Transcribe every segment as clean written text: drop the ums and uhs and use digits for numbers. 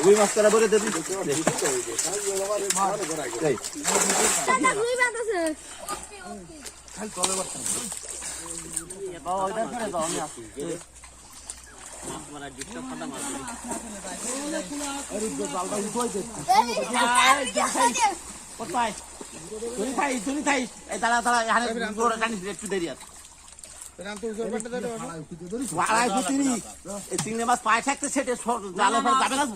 রুই মাছ করা বলে দিদি দাঁড়া দাঁড়া একটু দেরি আছে চিংড়ি মাছ পায়ে থাকতে সেটে জালে যাবে না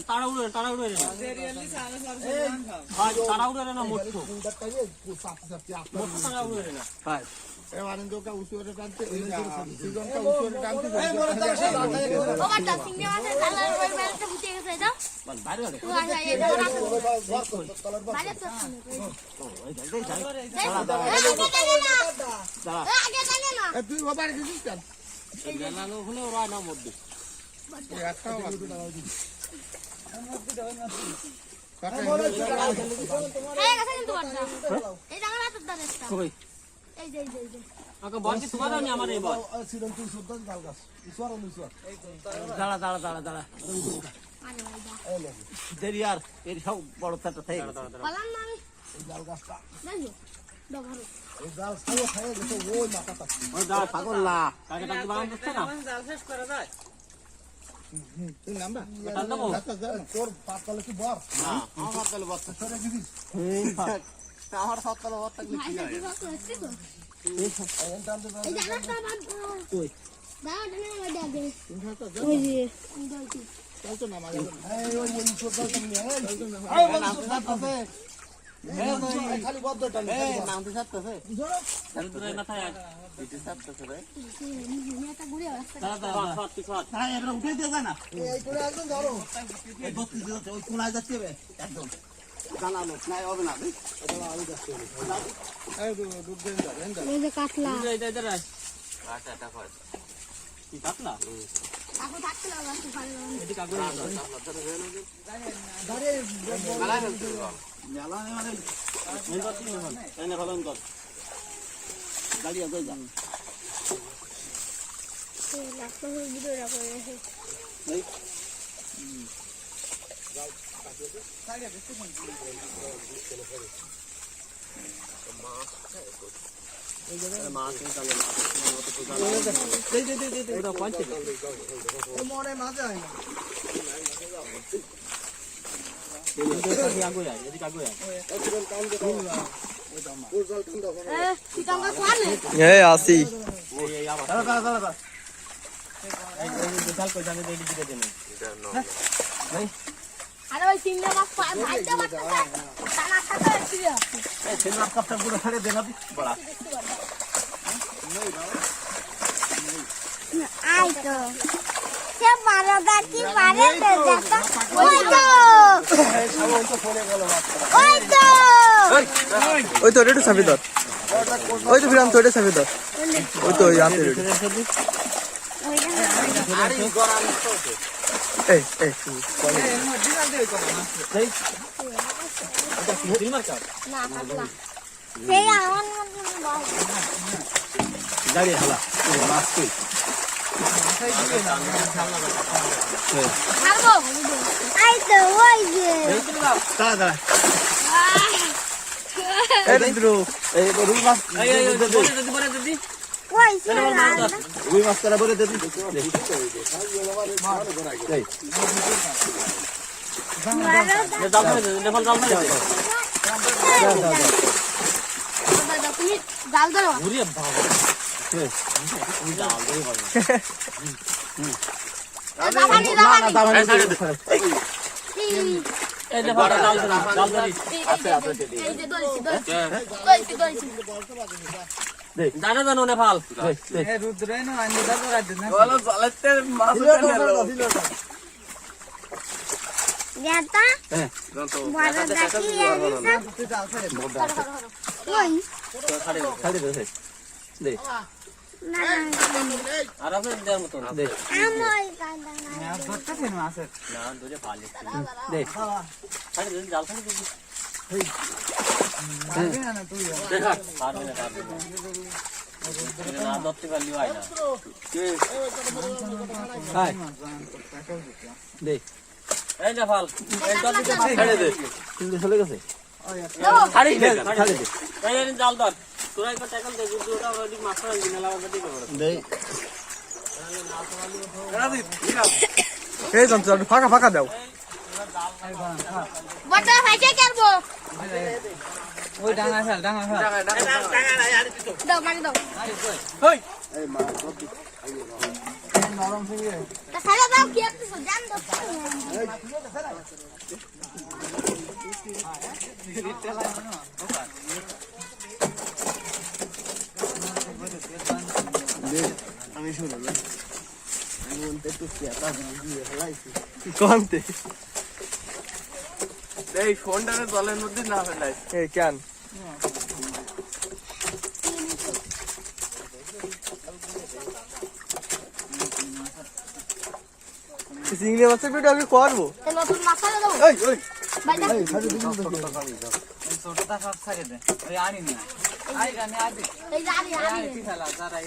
দাঁড়া দাঁড়া দাঁড়া দাঁড়া দেরি আর এর সব বড় থেকে পাগল না আমার সকালে বর থাকলে কি হয় খালি বদ্ধ নামতে সারতেছে উঠে দিয়ে যায় না ওই কোনায় যাচ্ছে একদম জানালো নাই হবে না কাটলা কাটলা গাড়ি আগে যান আসি আরে ওই চিংড়ি মাছ ভাইতে বাচ্চা টানা খাতা ছিল এই চিংড়ি মাছ কাপটা পুরো ছেড়ে দেন আপনি বড়া আই তো সে মারাদা কি মারে দে দেখো ওই তো সামনে তো ফোনে গেল ওই তো রেডি চাবি ধর ওই তো ফিরাম তো রেডি চাবি ধর ওই তো ওই আপনি রেডি আরে গরান তো এই এই না কাটলা সেই আমার গাড়ি হালা মাছ কই ছাড়বো আই তো ওই যে দাঁড়া দাঁড়া এই দিরু এই রুই মাছ ওই সে রুই মাছ করা বলে দিদি তুমি জাল ধরো জানো জানো নেপাল না ধরতে পারলি হয় না হাই দে এই না ফাল ছেড়ে দে কিন্তু চলে গেছে ছাড়ি দে ছাড়ে দে এই এনে জাল ধর তোরা একবার ট্যাকল দে কিন্তু ওটা ওই মাছ ধরে দিনা লাগা দিতে পারো দে এই যন্ত্র ফাঁকা ফাঁকা দাও বটা ভাইকে করবো ওই ডাঙা ফেল দাও মারি দাও হই তা খালা দাও কি একটু জান দাও আমি শুনো না আমি বলতে তো কি आता দিয়ে ফেলাইছি কোনতে এই ফোনটাকে জলের মধ্যে না ফেলাই এই কেন চিংড়ি মাছের ভিডিও আমি করবো তে নতুন মাছালে দাও এই ওই বাইদা ছোটটা সব ছাড়ে দে ওই আনি না আই গানে আদি এই জানি আনি ফেলা যারা